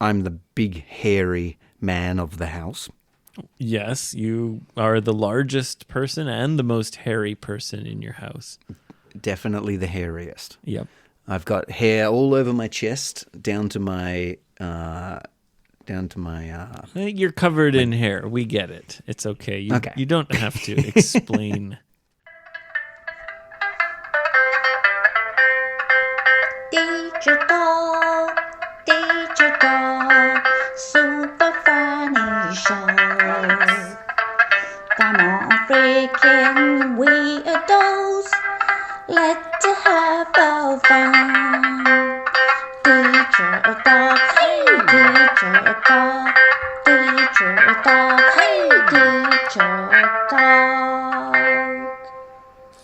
I'm the big, hairy man of the house. Yes, you are the largest person and the most hairy person in your house. Definitely the hairiest. Yep. I've got hair all over my chest, down to my. I think you're covered in hair. We get it. It's okay. Okay. You don't have to explain. Digital, super funny shows. Come on, freaking weirdos, let's have a fun. Digital, hey, digital, digital, hey, digital.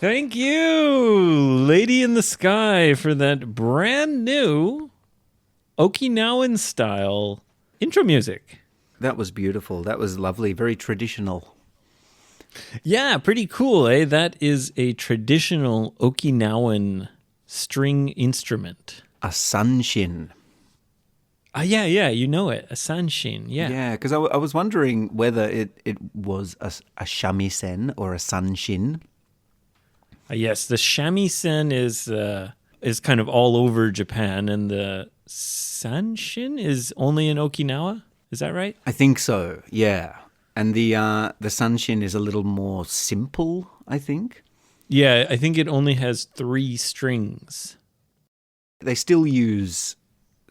Thank you, Lady in the Sky, for that brand new Okinawan style intro music. That was beautiful. That was lovely. Very traditional. Yeah, pretty cool, eh? That is a traditional Okinawan string instrument. A sunshin. Yeah, you know it. A sanshin, yeah. Yeah, because I was wondering whether it was a shamisen or a sunshin. Yes, the shamisen is kind of all over Japan, and the sanshin is only in Okinawa. Is that right? I think so, yeah. And the sunshin is a little more simple, I think. Yeah, I think it only has 3 strings. They still use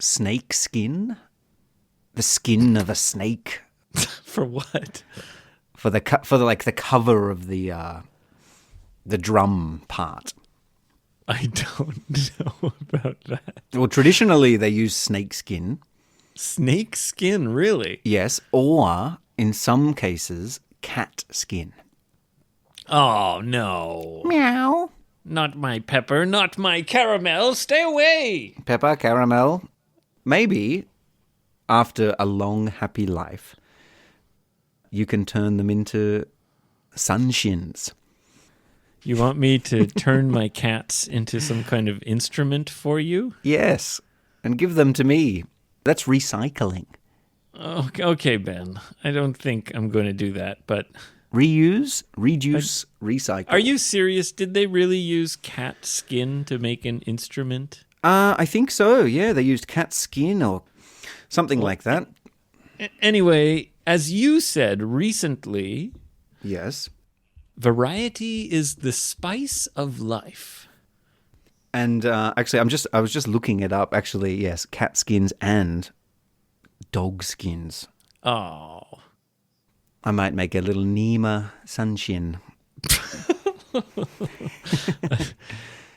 snake skin, the skin of a snake, For what? for the cover of the drum part. I don't know about that. Well, traditionally they use snake skin, Snake skin, really? yes, or in some cases cat skin. Oh, no. Meow. Not my pepper, not my caramel. Stay away. Pepper, caramel. Maybe after a long, happy life, you can turn them into sunshins. You want me to turn my cats into some kind of instrument for you? Yes, and give them to me. That's recycling. Okay, Ben. I don't think I'm going to do that, but Reuse, reduce, recycle. are you serious? Did they really use cat skin to make an instrument? I think so, yeah. They used cat skin or something like that. Anyway, as you said recently, Yes. variety is the spice of life. And actually, I was just looking it up. Actually, yes, cat skins and dog skins. Oh. I might make a little Nima sunshin.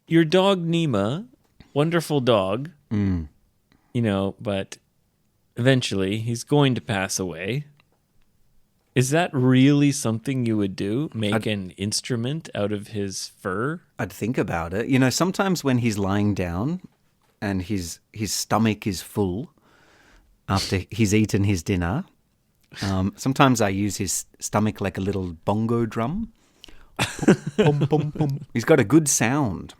Your dog Nima, wonderful dog, you know, but eventually he's going to pass away. Is that really something you would do? Make an instrument out of his fur? I'd think about it. You know, sometimes when he's lying down and his stomach is full after he's eaten his dinner, sometimes I use his stomach like a little bongo drum. Pum, pum, pum. He's got a good sound.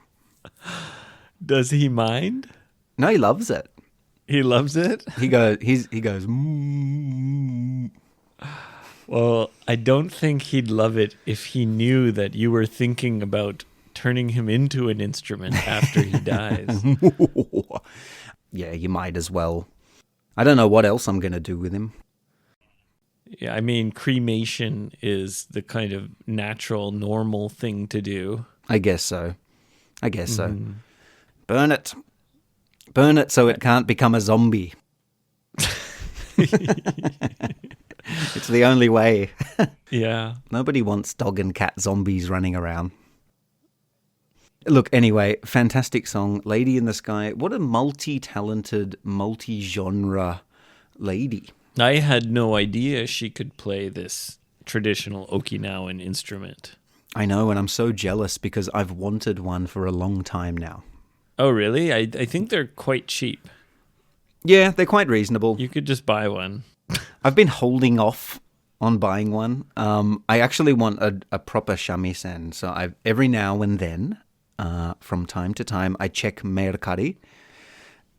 Does he mind? No, he loves it. He loves it? He goes. He goes. Mm. Well, I don't think he'd love it if he knew that you were thinking about turning him into an instrument after he dies. Yeah, you might as well. I don't know what else I'm going to do with him. Yeah, I mean, cremation is the kind of natural, normal thing to do. I guess so. Burn it. Burn it so it can't become a zombie. It's the only way. Yeah. Nobody wants dog and cat zombies running around. Look, anyway, fantastic song, Lady in the Sky. What a multi-talented, multi-genre lady. I had no idea she could play this traditional Okinawan instrument. I know, and I'm so jealous because I've wanted one for a long time now. Oh, really? I think they're quite cheap. Yeah, they're quite reasonable. You could just buy one. I've been holding off on buying one. I actually want a proper shamisen. So every now and then, from time to time, I check Mercari,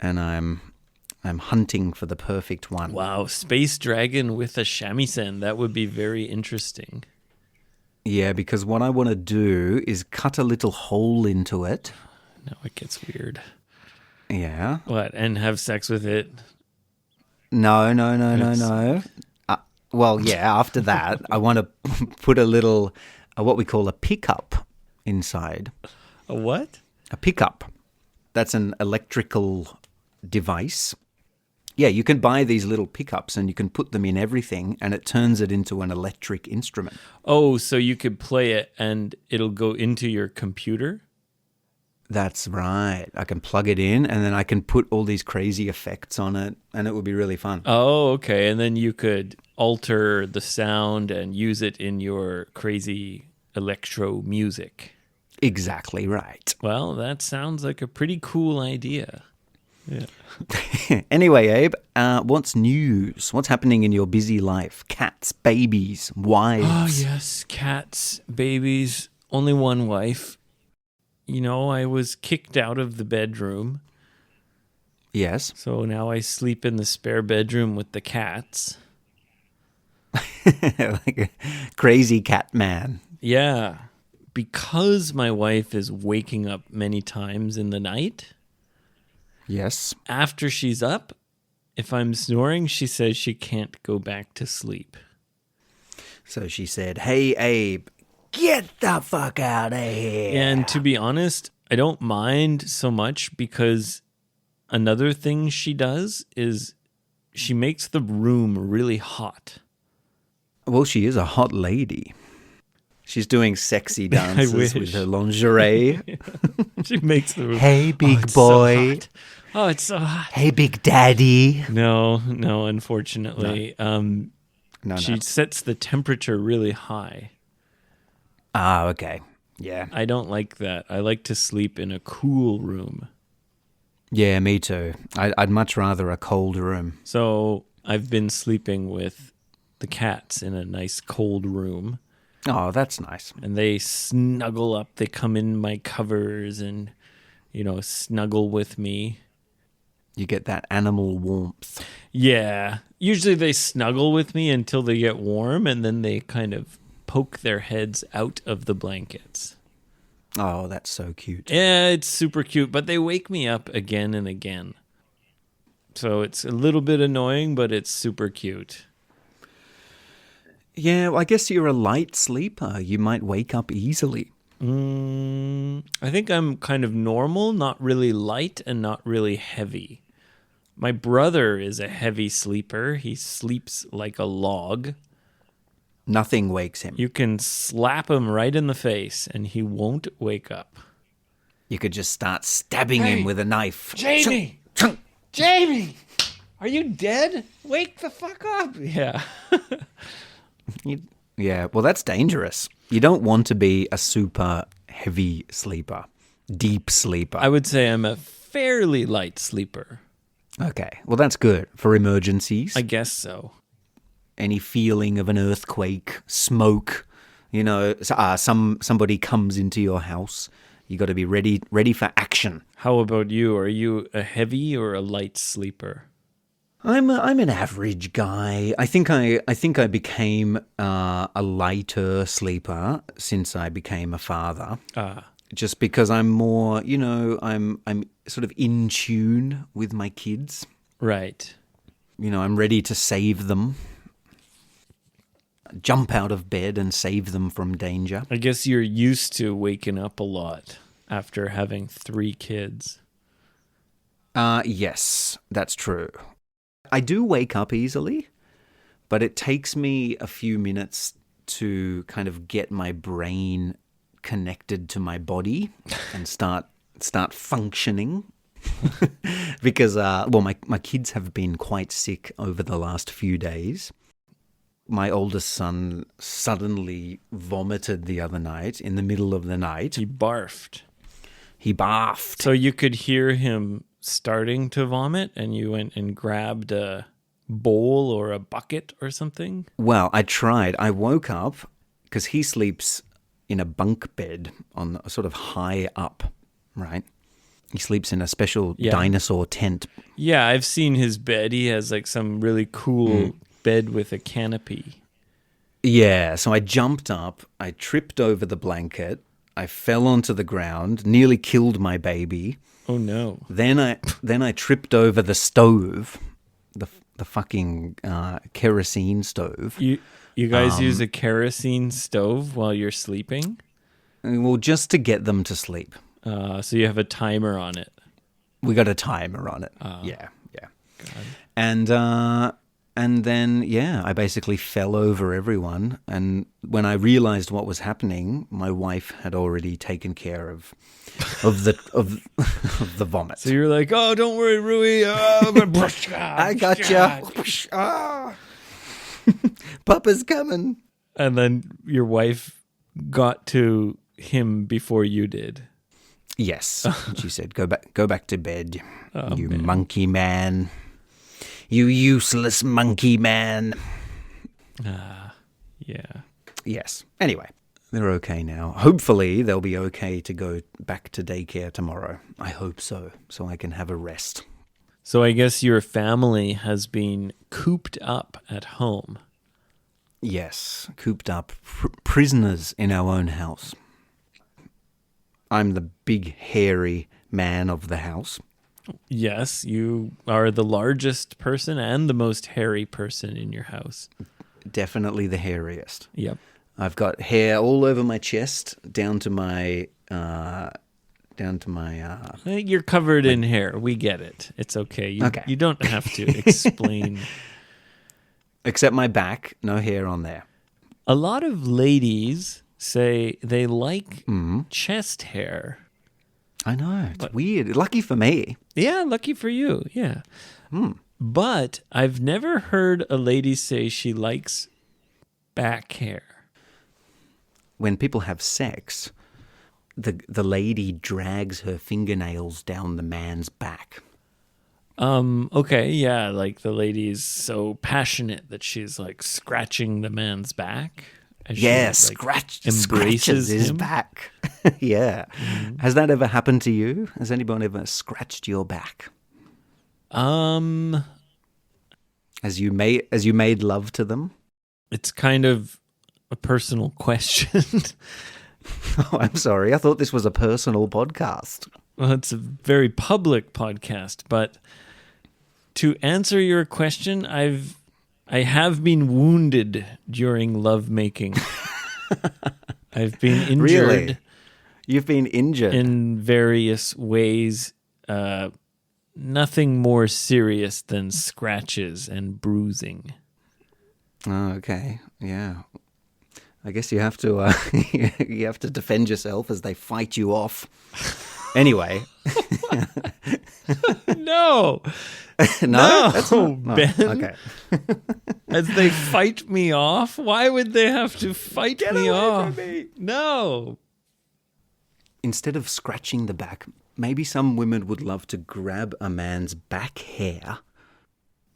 and I'm I'm hunting for the perfect one. Wow, space dragon with a shamisen. That would be very interesting. Yeah, because what I want to do is cut a little hole into it. Now it gets weird. Yeah. What? And have sex with it? No. It's- Well, yeah, after that, I want to put a little, what we call a pickup inside. A what? A pickup. That's an electrical device. Yeah, you can buy these little pickups and you can put them in everything and it turns it into an electric instrument. Oh, so you could play it and it'll go into your computer? That's right. I can plug it in and then I can put all these crazy effects on it and it would be really fun. Oh, okay. And then you could alter the sound and use it in your crazy electro music. Exactly right. Well, that sounds like a pretty cool idea. Yeah. Anyway, Abe, what's news? What's happening in your busy life? Cats, babies, wives. Oh, yes. Cats, babies, only one wife. You know, I was kicked out of the bedroom. Yes. So now I sleep in the spare bedroom with the cats. Like a crazy cat man. Yeah. Because my wife is waking up many times in the night, Yes. after she's up, if I'm snoring, she says she can't go back to sleep. So she said, "Hey, Abe, get the fuck out of here." And to be honest, I don't mind so much because another thing she does is she makes the room really hot. Well, she is a hot lady. She's doing sexy dances wish. with her lingerie. She makes the room. Hey, big it's boy. So hot. Oh, it's so hot. Hey, big daddy. No, unfortunately. No. She sets the temperature really high. Ah, okay. Yeah. I don't like that. I like to sleep in a cool room. Yeah, me too. I'd much rather a cold room. So I've been sleeping with the cats in a nice cold room. Oh, that's nice. And they snuggle up. They come in my covers and, snuggle with me. You get that animal warmth. Yeah. Usually they snuggle with me until they get warm, and then they kind of poke their heads out of the blankets. Oh, that's so cute. Yeah, it's super cute, but they wake me up again and again. So it's a little bit annoying, but it's super cute. Yeah, well, I guess you're a light sleeper. You might wake up easily. I think I'm kind of normal, not really light and not really heavy. My brother is a heavy sleeper. He sleeps like a log. Nothing wakes him. You can slap him right in the face and he won't wake up. You could just start stabbing him with a knife. Jamie! Chunk. Jamie! Are you dead? Wake the fuck up! Yeah. Yeah, well, that's dangerous. You don't want to be a super heavy sleeper, deep sleeper. I would say I'm a fairly light sleeper. Okay, well, that's good for emergencies. I guess so. Any feeling of an earthquake, smoke, somebody comes into your house. You got to be ready for action. How about you? Are you a heavy or a light sleeper? I'm an average guy. I think I became a lighter sleeper since I became a father. Just because I'm more, I'm sort of in tune with my kids. Right. I'm ready to save them. Jump out of bed and save them from danger. I guess you're used to waking up a lot after having 3 kids. Yes, that's true. I do wake up easily, but it takes me a few minutes to kind of get my brain connected to my body and start functioning. Because, my kids have been quite sick over the last few days. My oldest son suddenly vomited the other night, in the middle of the night. He barfed. He barfed. So you could hear him starting to vomit and you went and grabbed a bowl or a bucket or something? Well, I tried. I woke up because he sleeps in a bunk bed on sort of high up, right? He sleeps in a special Yeah. dinosaur tent. Yeah, I've seen his bed. He has like some really cool bed with a canopy. Yeah, so I jumped up, I tripped over the blanket, I fell onto the ground, nearly killed my baby. Oh no. Then I tripped over the stove, the fucking kerosene stove. You guys use a kerosene stove while you're sleeping? Well, just to get them to sleep. So you have a timer on it. We got a timer on it. Yeah. And then, I basically fell over everyone. And when I realized what was happening, my wife had already taken care of the vomit. So you're like, oh, don't worry, Rui. I gotcha. Papa's coming. And then your wife got to him before you did. Yes, she said, "Go back to bed, you man. monkey man, you useless monkey man." Yeah. Yes. Anyway, they're okay now. Hopefully, they'll be okay to go back to daycare tomorrow. I hope so I can have a rest. So I guess your family has been cooped up at home. Yes, cooped up, prisoners in our own house. I'm the big, hairy man of the house. Yes, you are the largest person and the most hairy person in your house. Definitely the hairiest. Yep. I've got hair all over my chest, down to my. You're covered in hair. We get it. It's okay. Okay. You don't have to explain. Except my back, no hair on there. A lot of ladies say they like chest hair. I know, it's weird. Lucky for me. Yeah, lucky for you. Yeah. But I've never heard a lady say she likes back hair. When people have sex, the lady drags her fingernails down the man's back. Okay, yeah, like the lady's so passionate that she's like scratching the man's back. As she, like, scratches his him. back. Yeah. Has that ever happened to you? Has anyone ever scratched your back? As you made love to them? It's kind of a personal question. Oh, I'm sorry. I thought this was a personal podcast. Well, it's a very public podcast, but to answer your question, I have been wounded during lovemaking. I've been injured. Really? You've been injured? In various ways. Nothing more serious than scratches and bruising. Oh, okay. Yeah. I guess you have to you have to defend yourself as they fight you off. Anyway. No. No, that's not, Ben. Okay. As they fight me off? Why would they have to fight Get me away off? from me. No. Instead of scratching the back, maybe some women would love to grab a man's back hair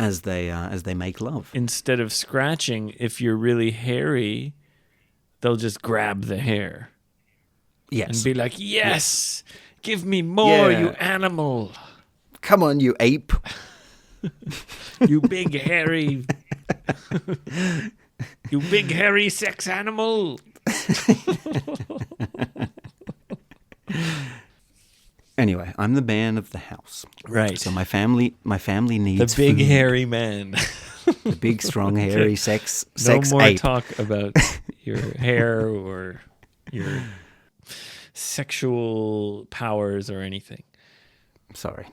as they make love. Instead of scratching, if you're really hairy, they'll just grab the hair Yes. and be like, "Yes, give me more, Yeah. you animal. Come on, you ape. You big hairy You big hairy sex animal." Anyway, I'm the man of the house. Right. So my family The needs big food. hairy man. The big, strong, hairy sex No more ape. talk about your hair or your sexual powers or anything. Sorry.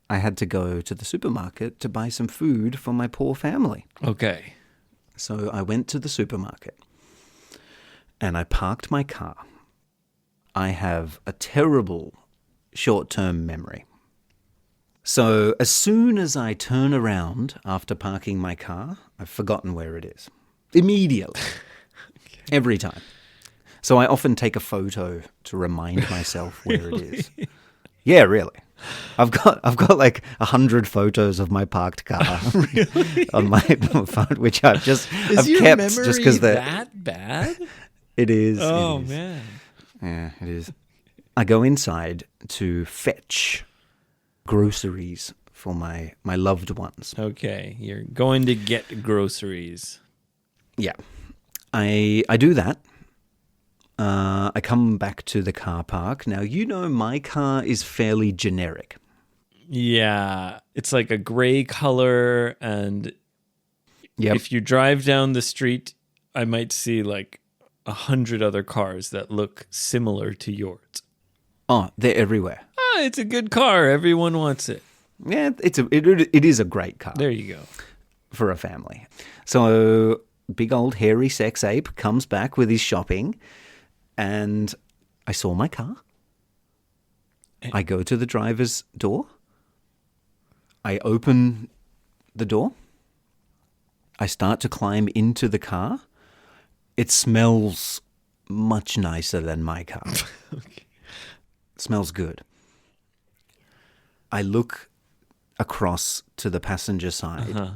I had to go to the supermarket to buy some food for my poor family. Okay. So I went to the supermarket and I parked my car. I have a terrible short-term memory. So as soon as I turn around after parking my car, I've forgotten where it is. Immediately. Every time. So I often take a photo to remind myself where it is. Yeah, really. I've got like 100 photos of my parked car on my phone, which I've Is your kept memory just because that bad? it is. Oh it is. man. Yeah, it is. I go inside to fetch groceries for my loved ones. Okay, you're going to get groceries. Yeah. I do that. I come back to the car park. Now, my car is fairly generic. Yeah, it's like a gray color, and Yep. if you drive down the street, I might see like 100 other cars that look similar to yours. Oh, they're everywhere. Ah, it's a good car. Everyone wants it. Yeah, it is a great car There you go. for a family. So, big old hairy sex ape comes back with his shopping, and I saw my car. I go to the driver's door. I open the door. I start to climb into the car. It smells much nicer than my car. Okay. It smells good. I look across to the passenger side,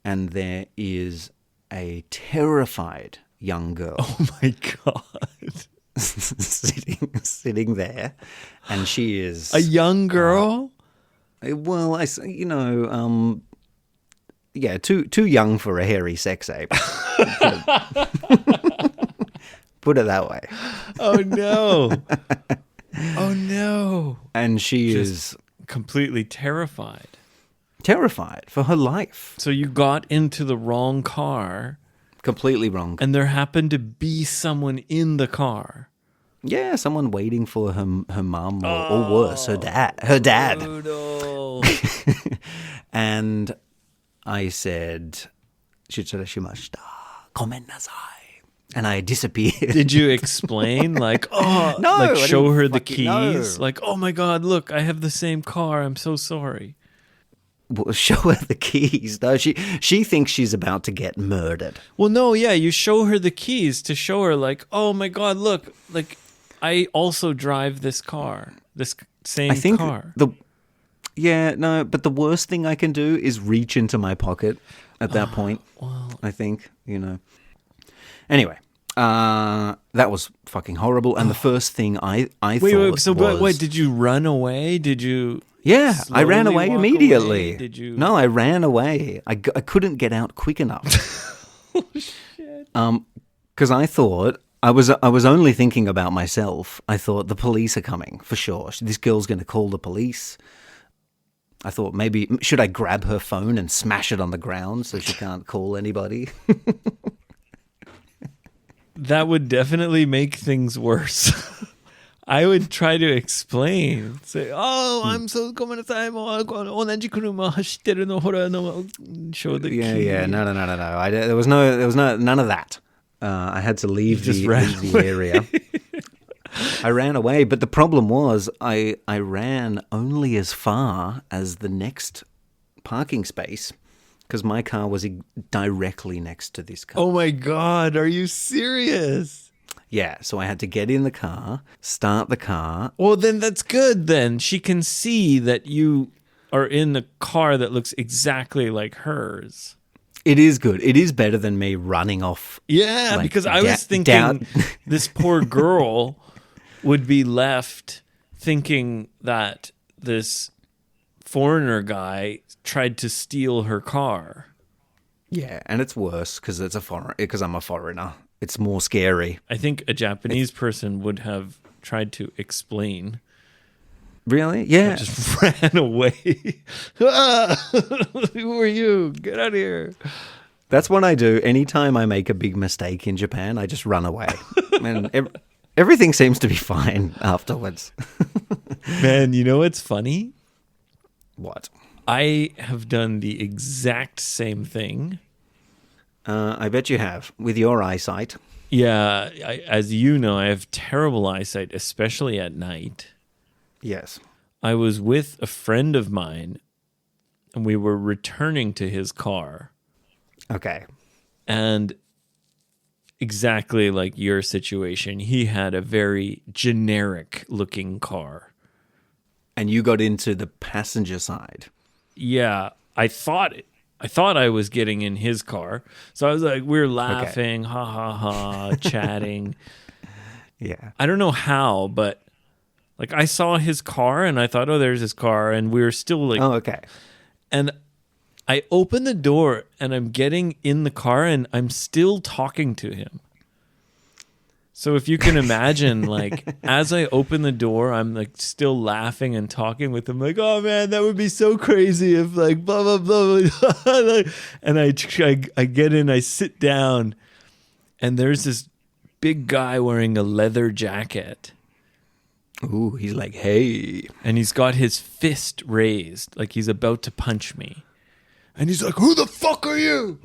and there is a terrified young girl Oh my God. sitting there, and she is A young girl? well, yeah, too young for a hairy sex ape. Put it that way. Oh no. Oh no. And she is Completely terrified. terrified for her life. So you got into the wrong car, Completely wrong. and there happened to be someone in the car. Yeah, someone waiting for her mum, or worse, her dad. Her dad. Brutal. And I said, "Shitsurashimashita. Komennasai." And I disappeared. Did you explain, like, oh, No, like I show didn't her the fucking know. keys? Like, oh my God, look, I have the same car. I'm so sorry. Well, show her the keys. No, she thinks she's about to get murdered. Well, no, yeah, you show her the keys to show her, like, oh my God, look, like, I also drive this car, this same I think car. but the worst thing I can do is reach into my pocket at that point. Well, I think, Anyway, that was fucking horrible. And the first thing I thought so was, wait, did you run away? Did you? yeah, I ran slowly away walk immediately. away? Did you? No, I ran away. I couldn't get out quick enough. Oh, shit. Because I thought I was only thinking about myself. I thought the police are coming for sure. This girl's going to call the police. I thought maybe should I grab her phone and smash it on the ground so she can't call anybody? That would definitely make things worse. I would try to explain. Say, oh, I'm so gomenasai, mo onaji kuruma hashitteru no hora no show the key. Yeah. No. There was none of that. I had to leave just the ran area. I ran away, but the problem was I ran only as far as the next parking space because my car was directly next to this car. Oh my God, are you serious? Yeah, so I had to get in the car, start the car. Well, then that's good then. She can see that you are in a car that looks exactly like hers. It is good. It is better than me running off. Yeah, Like, because I was thinking down- this poor girl would be left thinking that this foreigner guy tried to steal her car. Yeah, and it's worse because I'm a foreigner. It's more scary. I think a Japanese person would have tried to explain. Really? Yeah. Just ran away. Ah, who are you? Get out of here. That's what I do. Anytime I make a big mistake in Japan, I just run away. And everything seems to be fine afterwards. Man, you know what's funny? What? I have done the exact same thing. I bet you have, with your eyesight. Yeah, as you know, I have terrible eyesight, especially at night. Yes. I was with a friend of mine, and we were returning to his car. Okay. And exactly like your situation, he had a very generic looking car. And you got into the passenger side. Yeah, I thought I was getting in his car. So I was like, we're laughing, ha ha ha, chatting. Yeah. I don't know how, but Like I saw his car and I thought, oh, there's his car. And we were still like, Oh, okay. and I open the door and I'm getting in the car and I'm still talking to him. So if you can imagine, like, as I open the door, I'm like still laughing and talking with him, like, oh man, that would be so crazy if like blah, blah, blah, blah. And I get in, I sit down, and there's this big guy wearing a leather jacket. Ooh, he's like, hey. And he's got his fist raised, like he's about to punch me. And he's like, who the fuck are you?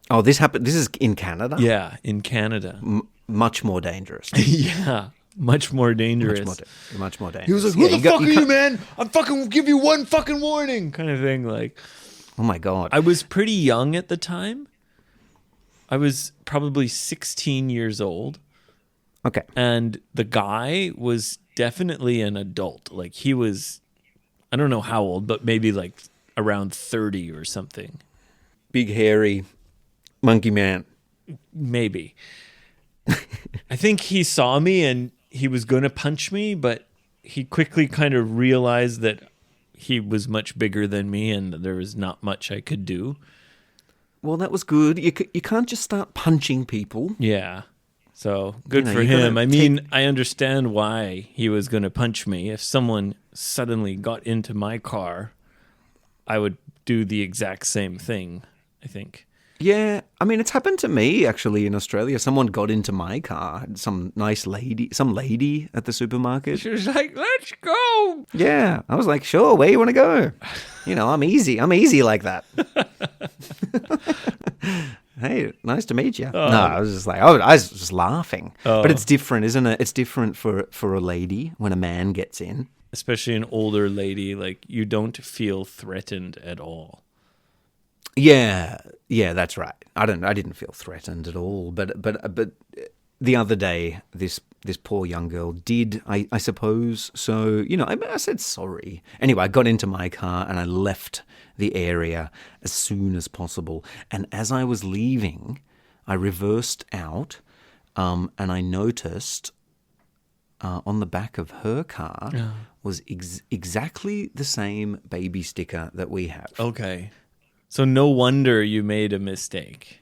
Oh, this happened. This is in Canada? Yeah, in Canada. Much more dangerous. Yeah, much more dangerous. Much more dangerous. He was like, who the fuck are you, man? I'm fucking give you one fucking warning kind of thing. Like, oh my God. I was pretty young at the time. I was probably 16 years old. Okay. And the guy was definitely an adult. Like he was, I don't know how old, but maybe like around 30 or something. Big, hairy monkey man. Maybe. I think he saw me and he was going to punch me, but he quickly kind of realized that he was much bigger than me and there was not much I could do. Well, that was good. You can't just start punching people. Yeah. So good for you gotta him. I mean, I understand why he was going to punch me. If someone suddenly got into my car, I would do the exact same thing, I think. Yeah, I mean, it's happened to me, actually, in Australia. Someone got into my car, some lady at the supermarket. She was like, let's go. Yeah, I was like, sure, where you want to go? You know, I'm easy like that. Hey, nice to meet you. No, I was just like, I was just laughing. But it's different, isn't it? It's different for a lady when a man gets in. Especially an older lady, like you don't feel threatened at all. Yeah, that's right. I didn't feel threatened at all. But the other day, this poor young girl did, I suppose. So, you know, I said sorry. Anyway, I got into my car and I left the area as soon as possible. And as I was leaving, I reversed out, and I noticed on the back of her car was exactly the same baby sticker that we have. Okay. So no wonder you made a mistake.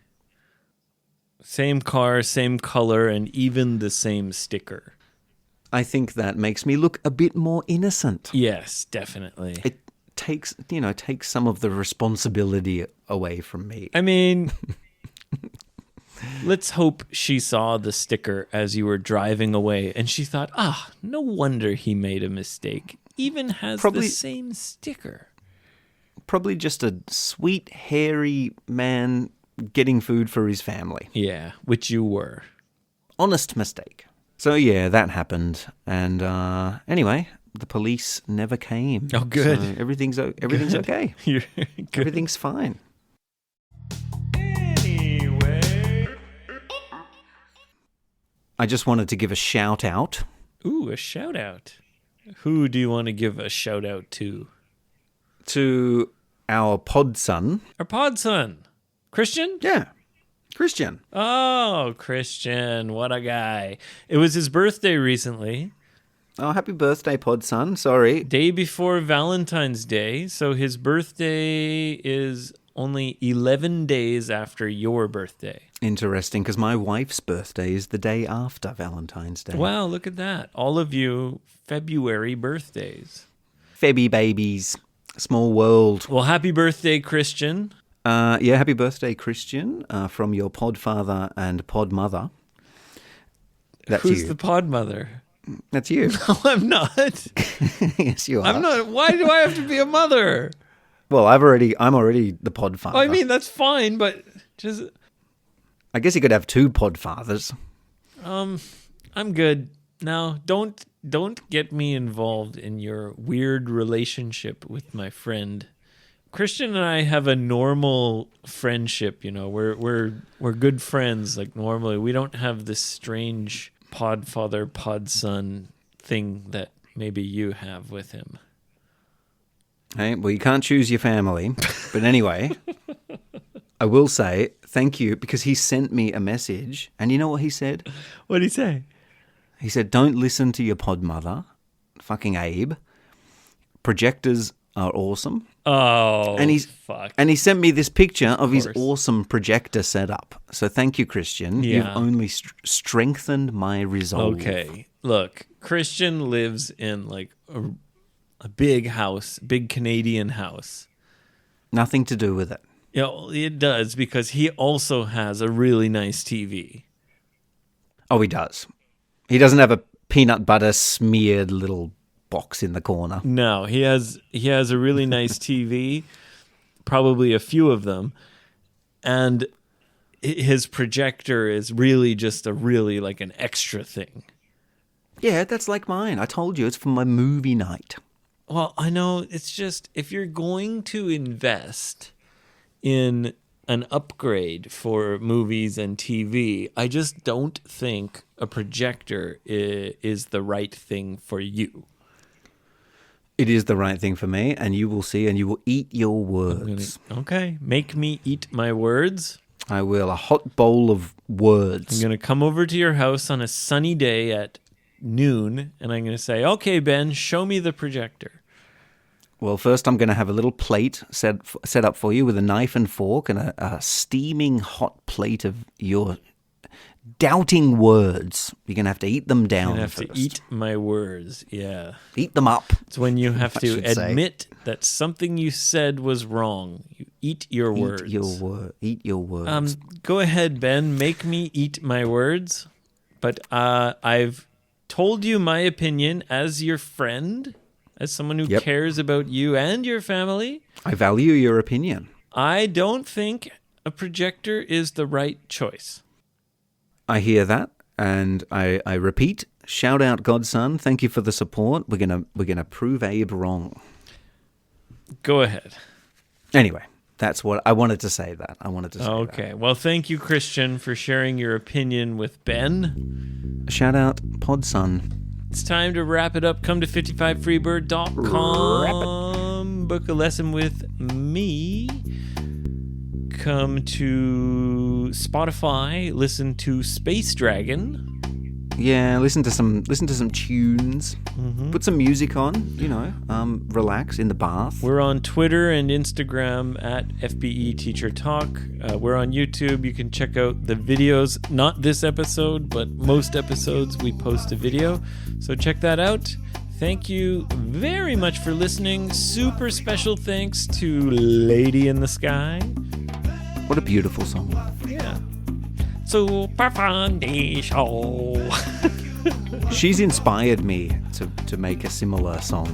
Same car, same color, and even the same sticker. I think that makes me look a bit more innocent. Yes, definitely. It takes some of the responsibility away from me. I mean, let's hope she saw the sticker as you were driving away and she thought, no wonder he made a mistake. Even has the same sticker. Probably just a sweet, hairy man getting food for his family. Yeah, which you were. Honest mistake. So yeah, that happened. And anyway, the police never came. Oh, good. So everything's okay. You're good. Everything's fine. Anyway. I just wanted to give a shout out. Ooh, a shout out. Who do you want to give a shout out to? To our pod son. Our pod son. Christian? Yeah. Christian. Oh, Christian. What a guy. It was his birthday recently. Oh, happy birthday, pod son. Sorry. Day before Valentine's Day. So his birthday is only 11 days after your birthday. Interesting, because my wife's birthday is the day after Valentine's Day. Wow, look at that. All of you February birthdays. Febby babies. Small world. Well, happy birthday, Christian. Happy birthday, Christian, from your pod father and pod mother. That's Who's you. the pod mother? That's you. No, I'm not. Yes, you are. I'm not. Why do I have to be a mother? Well, I'm already the pod father. I mean, that's fine, but just... I guess you could have two pod fathers. I'm good. Now, don't get me involved in your weird relationship with my friend. Christian and I have a normal friendship, you know. We're good friends like normally. We don't have this strange pod father, pod son thing that maybe you have with him. Hey, well, you can't choose your family. But anyway, I will say thank you because he sent me a message. And you know what he said? What did he say? He said, don't listen to your pod mother. fucking Abe. Projectors are awesome. Oh, And he's fuck. and he sent me this picture of his course. awesome projector setup. So thank you, Christian. Yeah. You've only strengthened my resolve. Okay, look, Christian lives in like a big house, big Canadian house. Nothing to do with it. You know, it does because he also has a really nice TV. Oh, he does. He doesn't have a peanut butter smeared little box in the corner. No, he has a really nice TV, probably a few of them, and his projector is really just a really like an extra thing. Yeah, that's like mine. I told you, it's for my movie night. Well, I know it's just if you're going to invest in an upgrade for movies and TV, I just don't think a projector is the right thing for you. It is the right thing for me, and you will see, and you will eat your words. Okay, make me eat my words. I will. A hot bowl of words. I'm going to come over to your house on a sunny day at noon, and I'm going to say, okay, Ben, show me the projector. Well, first I'm going to have a little plate set up for you with a knife and fork and a steaming hot plate of your doubting words. You're going to have to eat them down. I have first. to eat my words, yeah. Eat them up. It's when you have I to should say. admit that something you said was wrong. You eat your words. Eat your words. Go ahead, Ben. Make me eat my words. But I've told you my opinion as your friend, as someone who Yep. cares about you and your family. I value your opinion. I don't think a projector is the right choice. I hear that, and I repeat, shout out Godson. Thank you for the support. We're gonna prove Abe wrong. Go ahead. Anyway, that's what I wanted to say. That. Okay. Well, thank you, Christian, for sharing your opinion with Ben. Shout out Podson. It's time to wrap it up. Come to 55freebird.com. Book a lesson with me. Come to Spotify. Listen to Space Dragon. Yeah, listen to some tunes. Put some music on. Relax in the bath. We're on Twitter and Instagram at FBE Teacher Talk. We're on YouTube. You can check out the videos. Not this episode, but most episodes we post a video. So check that out. Thank you very much for listening. Super special thanks to Lady in the Sky. What a beautiful song. Yeah. Super funny show. She's inspired me to make a similar song.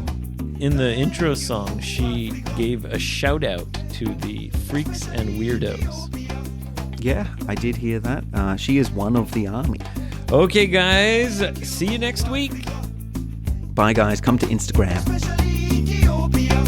In the intro song, she gave a shout out to the freaks and weirdos. Yeah, I did hear that. She is one of the army. Okay, guys. See you next week. Bye, guys. Come to Instagram. Especially Ethiopia.